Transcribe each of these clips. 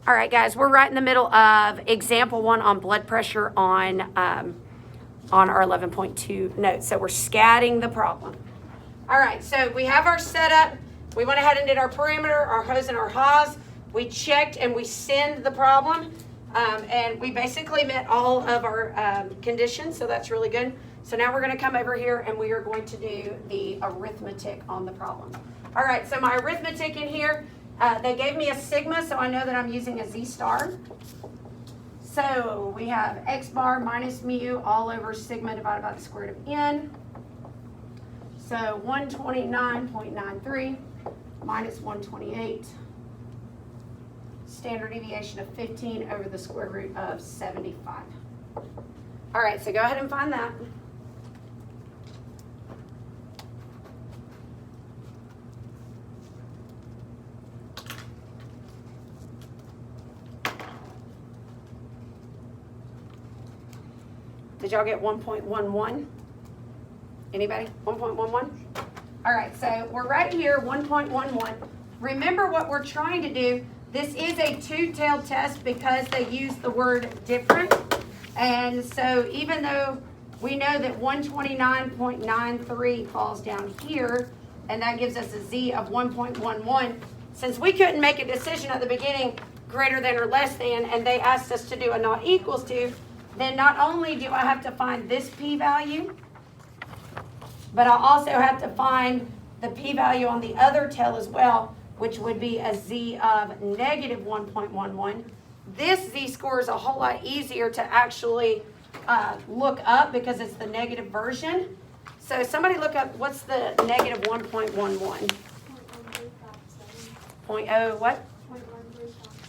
All right, guys, we're right in the middle of example 1 on blood pressure on our 11.2 note. So we're scatting the problem. All right, so we have our setup. We went ahead and did our parameter, our hose, and our haws. We checked and we send the problem. And we basically met all of our conditions, so that's really good. So now we're going to come over here and we are going to do the arithmetic on the problem. All right, so my arithmetic in here, they gave me a sigma, so I know that I'm using a z star. So we have x bar minus mu all over sigma divided by the square root of n. So 129.93 minus 128. Standard deviation of 15 over the square root of 75. All right, so go ahead and find that. Did y'all get 1.11? Anybody? 1.11? All right, so we're right here, 1.11. Remember what we're trying to do. This is a two-tailed test because they use the word different. And so even though we know that 129.93 falls down here, and that gives us a z of 1.11, since we couldn't make a decision at the beginning, greater than or less than, and they asked us to do a not equals to, then not only do I have to find this p-value, but I also have to find the p-value on the other tail as well, which would be a z of negative 1.11. This z-score is a whole lot easier to actually look up because it's the negative version. So somebody look up, what's the negative 1.11? 0.0 what?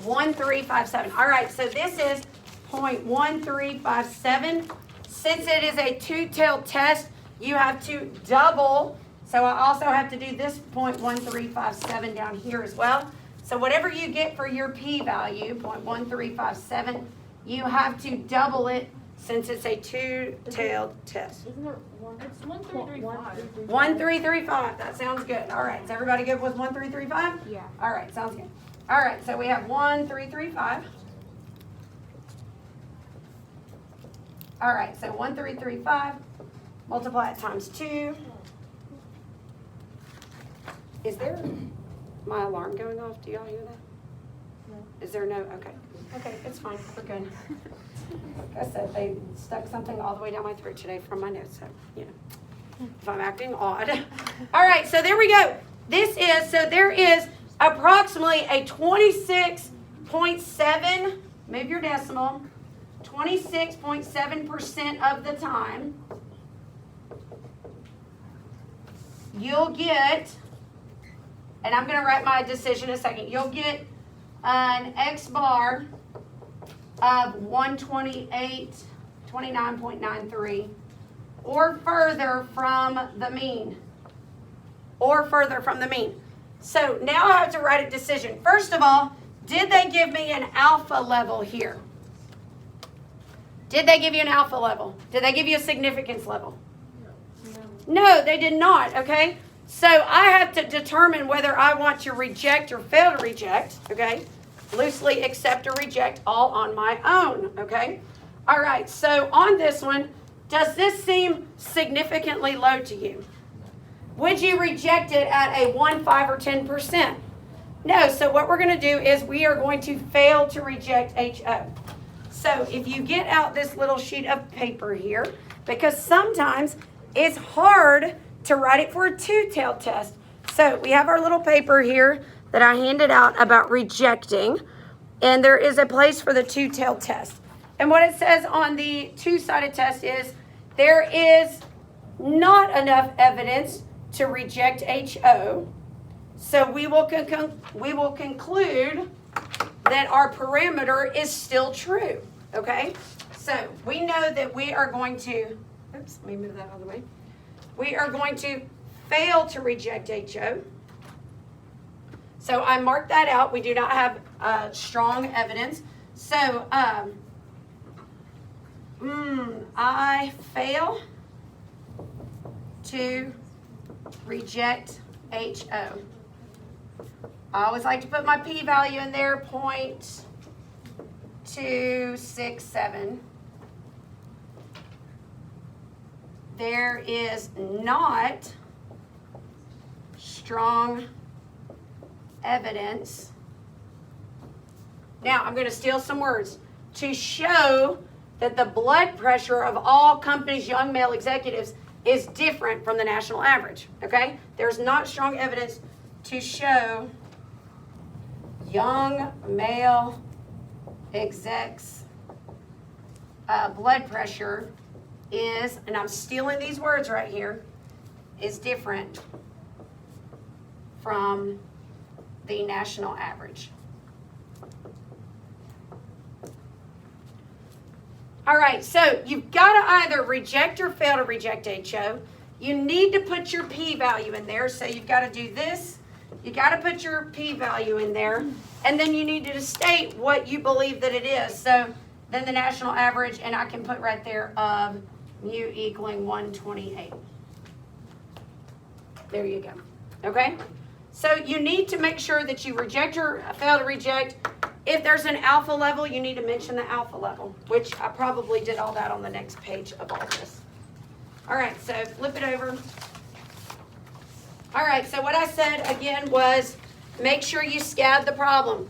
1357. All right, so this is 0.1357. Since it is a two-tailed test, you have to double. So I also have to do this 0.1357 down here as well. So whatever you get for your p-value, 0.1357, you have to double it since it's a two-tailed test. Isn't it one? It's 1335. 1335. That sounds good. All right. Is everybody good with 1335? Yeah. All right. Sounds good. All right. So we have 1335. All right. So 1335. Multiply it times 2. Is there my alarm going off? Do y'all hear that? No. Is there no? Okay. Okay. It's fine. We're good. Like I said, they stuck something all the way down my throat today from my nose, so, you know, if I'm acting odd. All right, so there we go. So there is approximately a 26.7, move your decimal, 26.7% of the time, you'll get, and I'm going to write my decision in a second, you'll get an X bar of 29.93 or further from the mean. So now I have to write a decision. First of all, did they give me an alpha level here? Did they give you an alpha level? Did they give you a significance level? No, they did not, okay? So I have to determine whether I want to reject or fail to reject, okay? Loosely accept or reject all on my own, okay? All right, so on this one, does this seem significantly low to you? Would you reject it at a 1, 5, or 10%? No, so what we're going to do is we are going to fail to reject HO. So if you get out this little sheet of paper here, because sometimes it's hard to write it for a two-tailed test. So we have our little paper here that I handed out about rejecting, and there is a place for the two-tailed test. And what it says on the two-sided test is there is not enough evidence to reject HO, so we will conclude that our parameter is still true, okay? So we know that we are going to, oops, let me move that out of the way. We are going to fail to reject HO. So I marked that out. We do not have strong evidence. So I fail to reject HO. I always like to put my p-value in there, 267. There is not strong evidence. Now, I'm going to steal some words. To show that the blood pressure of all companies' young male executives is different from the national average, okay? There's not strong evidence to show young male execs' blood pressure is, and I'm stealing these words right here, is different from the national average. All right, so you've got to either reject or fail to reject HO. You need to put your p-value in there, so you've got to do this. You got to put your p-value in there, and then you need to state what you believe that it is. So then the national average, and I can put right there of mu equaling 128. There you go. Okay? So you need to make sure that you reject or fail to reject. If there's an alpha level, you need to mention the alpha level, which I probably did all that on the next page of all this. All right, so flip it over. All right, so what I said again was make sure you SCAD the problem.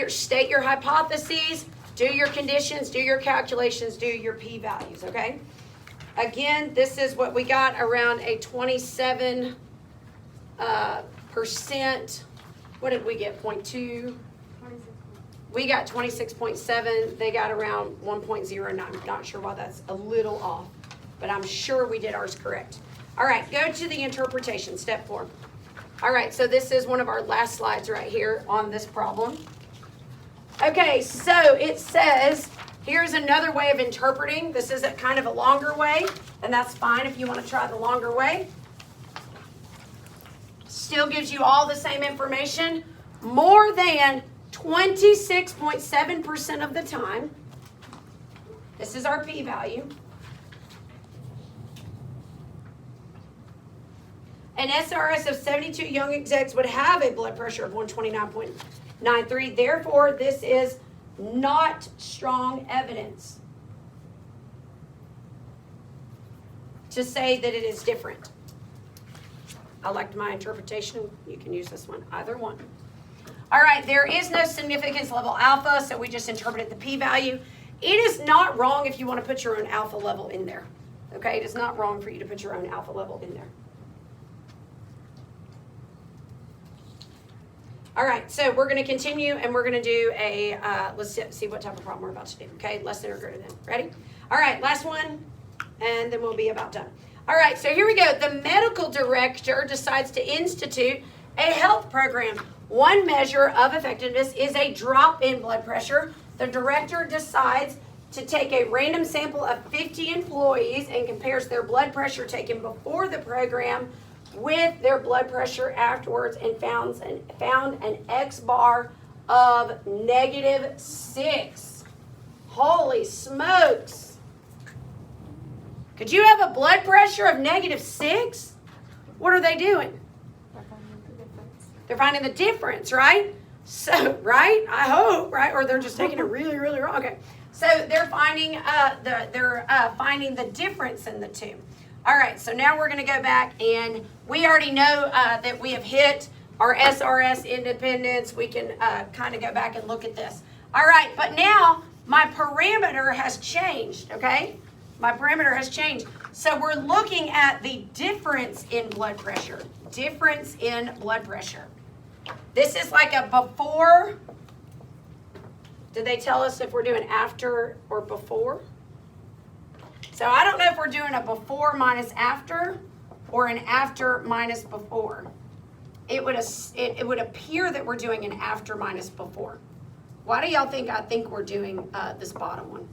State your hypotheses, do your conditions, do your calculations, do your p-values, okay? Again, this is what we got around a 27%. What did we get? 0.2. We got 26.7. They got around 1.09. I'm not sure why that's a little off, but I'm sure we did ours correct. All right, go to the interpretation, step 4. All right, so this is one of our last slides right here on this problem. Okay, so it says, here's another way of interpreting. This is a kind of a longer way, and that's fine if you want to try the longer way. Still gives you all the same information. More than 26.7% of the time, this is our p-value, an SRS of 72 young execs would have a blood pressure of 129.93. Therefore, this is not strong evidence to say that it is different. I liked my interpretation. You can use this one, either one. All right, there is no significance level alpha, so we just interpreted the p-value. It is not wrong if you want to put your own alpha level in there. Okay, it is not wrong for you to put your own alpha level in there. All right, so we're going to continue, and we're going to do a, let's see what type of problem we're about to do, okay? Less than or greater than. Ready? All right, last one, and then we'll be about done. All right, so here we go. The medical director decides to institute a health program. One measure of effectiveness is a drop in blood pressure. The director decides to take a random sample of 50 employees and compares their blood pressure taken before the program with their blood pressure afterwards, and found an X bar of -6. Holy smokes. Could you have a blood pressure of -6? What are they doing? They're finding the difference, right? So, right? I hope, right? Or they're just taking it really, really wrong. Okay. So they're finding finding the difference in the two. All right, so now we're going to go back, and we already know that we have hit our SRS independence. We can kind of go back and look at this. All right, but now my parameter has changed, okay? My parameter has changed. So we're looking at the difference in blood pressure. Difference in blood pressure. This is like a before. Did they tell us if we're doing after or before? So I don't know if we're doing a before minus after or an after minus before. It would appear that we're doing an after minus before. Why do y'all think I think we're doing this bottom one?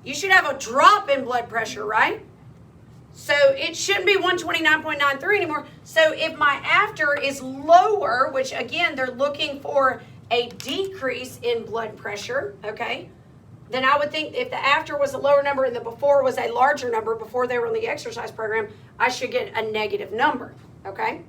You should have a drop in blood pressure, right? So it shouldn't be 129.93 anymore. So if my after is lower, which again, they're looking for a decrease in blood pressure, okay? Then I would think if the after was a lower number and the before was a larger number before they were on the exercise program, I should get a negative number, okay?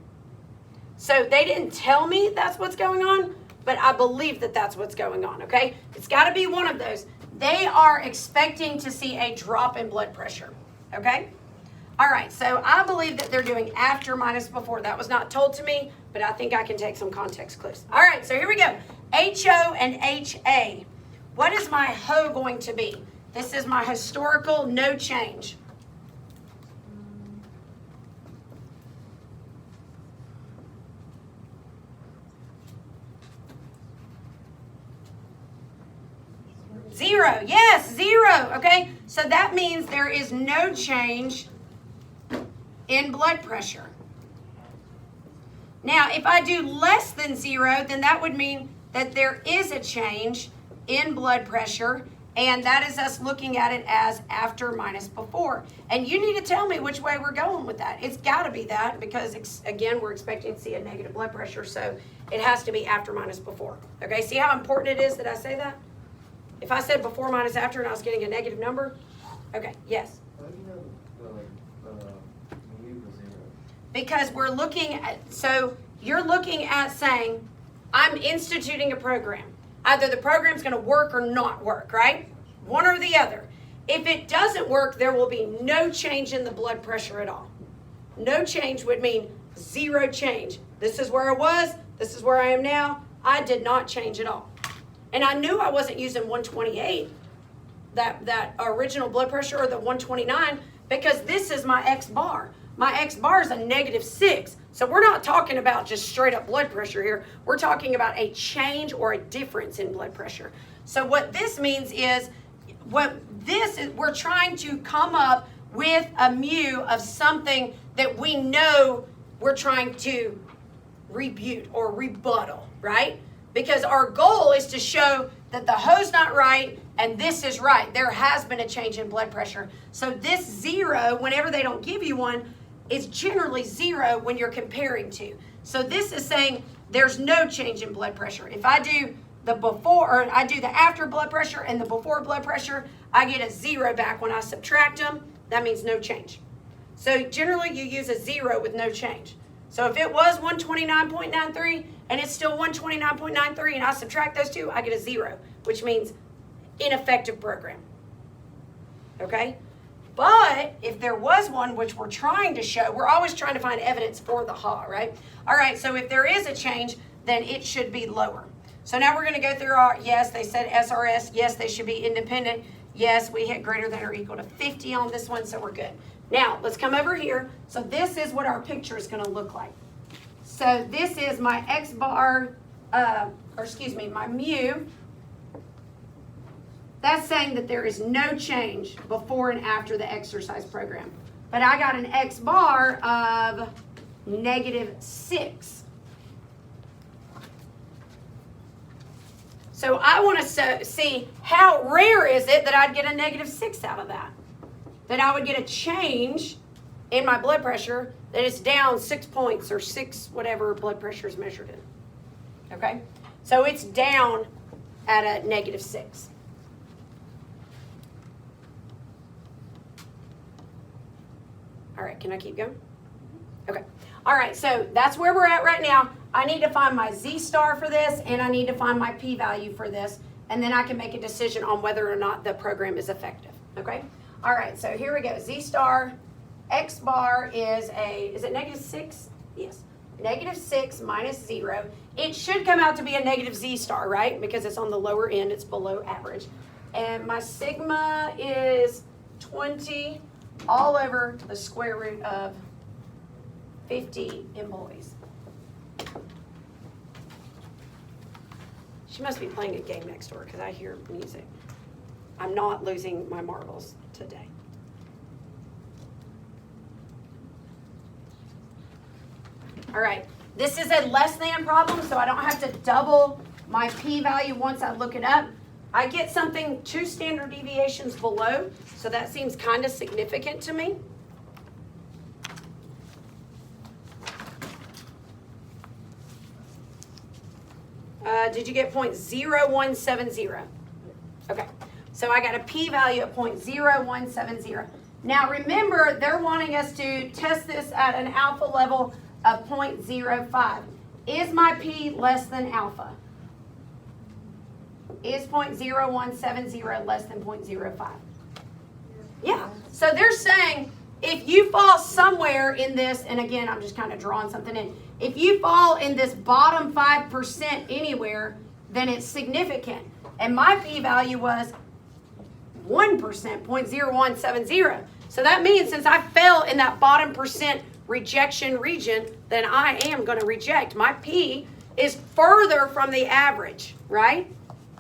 So they didn't tell me that's what's going on, but I believe that that's what's going on, okay? It's got to be one of those. They are expecting to see a drop in blood pressure, okay? All right, so I believe that they're doing after minus before. That was not told to me, but I think I can take some context clues. All right, so here we go. HO and HA. What is my HO going to be? This is my historical no change. Zero, yes, zero, okay? So that means there is no change in blood pressure. Now, if I do less than zero, then that would mean that there is a change in blood pressure, and that is us looking at it as after minus before. And you need to tell me which way we're going with that. It's got to be that because, again, we're expecting to see a negative blood pressure, so it has to be after minus before. Okay, see how important it is that I say that? If I said before minus after and I was getting a negative number, okay, yes. Why do you have mu equals 0? Because we're looking at, so you're looking at saying, I'm instituting a program. Either the program's going to work or not work, right? One or the other. If it doesn't work, there will be no change in the blood pressure at all. No change would mean zero change. This is where I was. This is where I am now. I did not change at all. And I knew I wasn't using 128, that original blood pressure, or the 129, because this is my X bar. My X bar is a -6. So we're not talking about just straight up blood pressure here. We're talking about a change or a difference in blood pressure. So what this means is, we're trying to come up with a mu of something that we know we're trying to rebut or rebuttal, right? Because our goal is to show that the HO's not right and this is right. There has been a change in blood pressure. So this zero, whenever they don't give you one, is generally zero when you're comparing to. So this is saying there's no change in blood pressure. If I do the before, or I do the after blood pressure and the before blood pressure, I get a zero back. When I subtract them, that means no change. So generally you use a zero with no change. So if it was 129.93 and it's still 129.93 and I subtract those two, I get a zero, which means ineffective program. Okay? But if there was one, which we're trying to show, we're always trying to find evidence for the HA, right? All right, so if there is a change, then it should be lower. So now we're going to go through our, yes, they said SRS, yes, they should be independent. Yes, we hit greater than or equal to 50 on this one, so we're good. Now, let's come over here. So this is what our picture is going to look like. So this is my X bar, my mu. That's saying that there is no change before and after the exercise program. But I got an X bar of -6. So I want to see how rare is it that I'd get a -6 out of that. That I would get a change in my blood pressure that is down 6 points or 6 whatever blood pressure is measured in. Okay? So it's down at a -6. All right, can I keep going? Okay. All right, so that's where we're at right now. I need to find my Z star for this, and I need to find my p-value for this, and then I can make a decision on whether or not the program is effective, okay? All right, so here we go. Z star, X bar is it -6? Yes. -6 minus 0. It should come out to be a negative Z star, right? Because it's on the lower end, it's below average. And my sigma is 20 all over the square root of 50 in boys. She must be playing a game next door because I hear music. I'm not losing my marbles today. All right, this is a less than problem, so I don't have to double my p-value once I look it up. I get something 2 standard deviations below, so that seems kind of significant to me. Did you get 0.0170? Okay, so I got a p-value of 0.0170. Now remember, they're wanting us to test this at an alpha level of 0.05. Is my p less than alpha? Is 0.0170 less than 0.05? Yeah. So they're saying if you fall somewhere in this, and again, I'm just kind of drawing something in. If you fall in this bottom 5% anywhere, then it's significant. And my p-value was 1%, 0.0170. So that means since I fell in that bottom percent rejection region, then I am going to reject. My p is further from the average, right,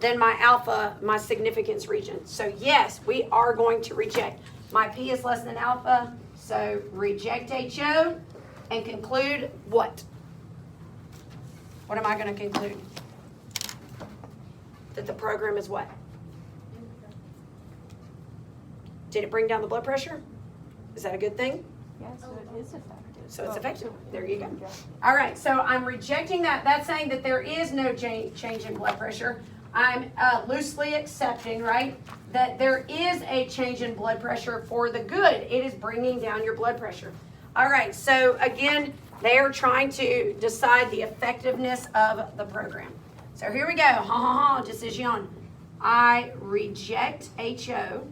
than my alpha, my significance region. So yes, we are going to reject. My p is less than alpha, so reject HO and conclude what? What am I going to conclude? That the program is what? Did it bring down the blood pressure? Is that a good thing? Yes, so it is effective. So it's effective. There you go. All right, so I'm rejecting that. That's saying that there is no change in blood pressure. I'm loosely accepting, right, that there is a change in blood pressure for the good. It is bringing down your blood pressure. All right, so again, they are trying to decide the effectiveness of the program. So here we go. Ha ha ha, decision. I reject HO.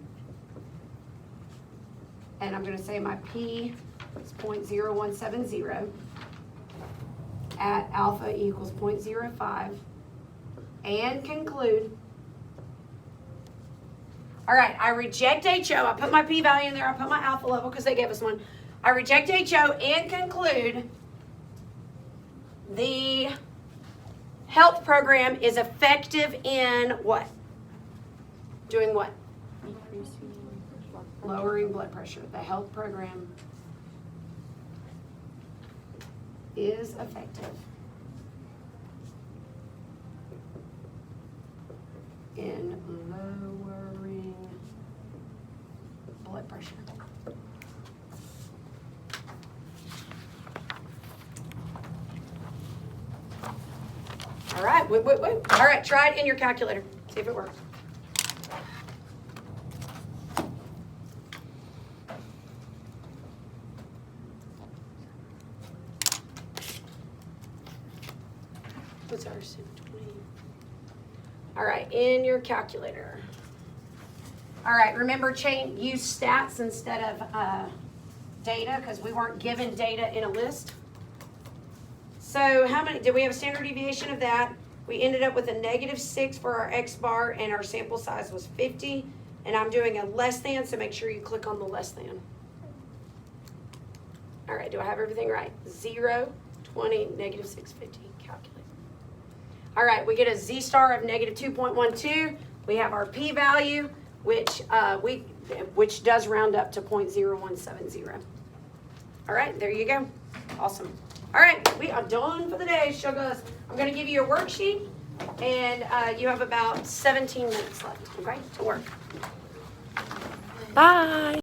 And I'm going to say my P is 0.0170 at alpha equals 0.05 and conclude. All right, I reject HO. I put my p-value in there. I put my alpha level because they gave us one. I reject HO and conclude the health program is effective in what? Doing what? Lowering blood pressure. The health program is effective in lowering blood pressure. All right, wait. All right, try it in your calculator. See if it works. What's ours? 20. All right, in your calculator. All right, remember use stats instead of data because we weren't given data in a list. So how many, did we have a standard deviation of that? We ended up with a -6 for our X bar and our sample size was 50. And I'm doing a less than, so make sure you click on the less than. All right, do I have everything right? 0, 20, -6, 50, calculate. All right, we get a Z star of -2.12. We have our p-value, which does round up to 0.0170. All right, there you go. Awesome. All right, we are done for the day, sugars. I'm going to give you a worksheet, and you have about 17 minutes left, okay, to work. Bye.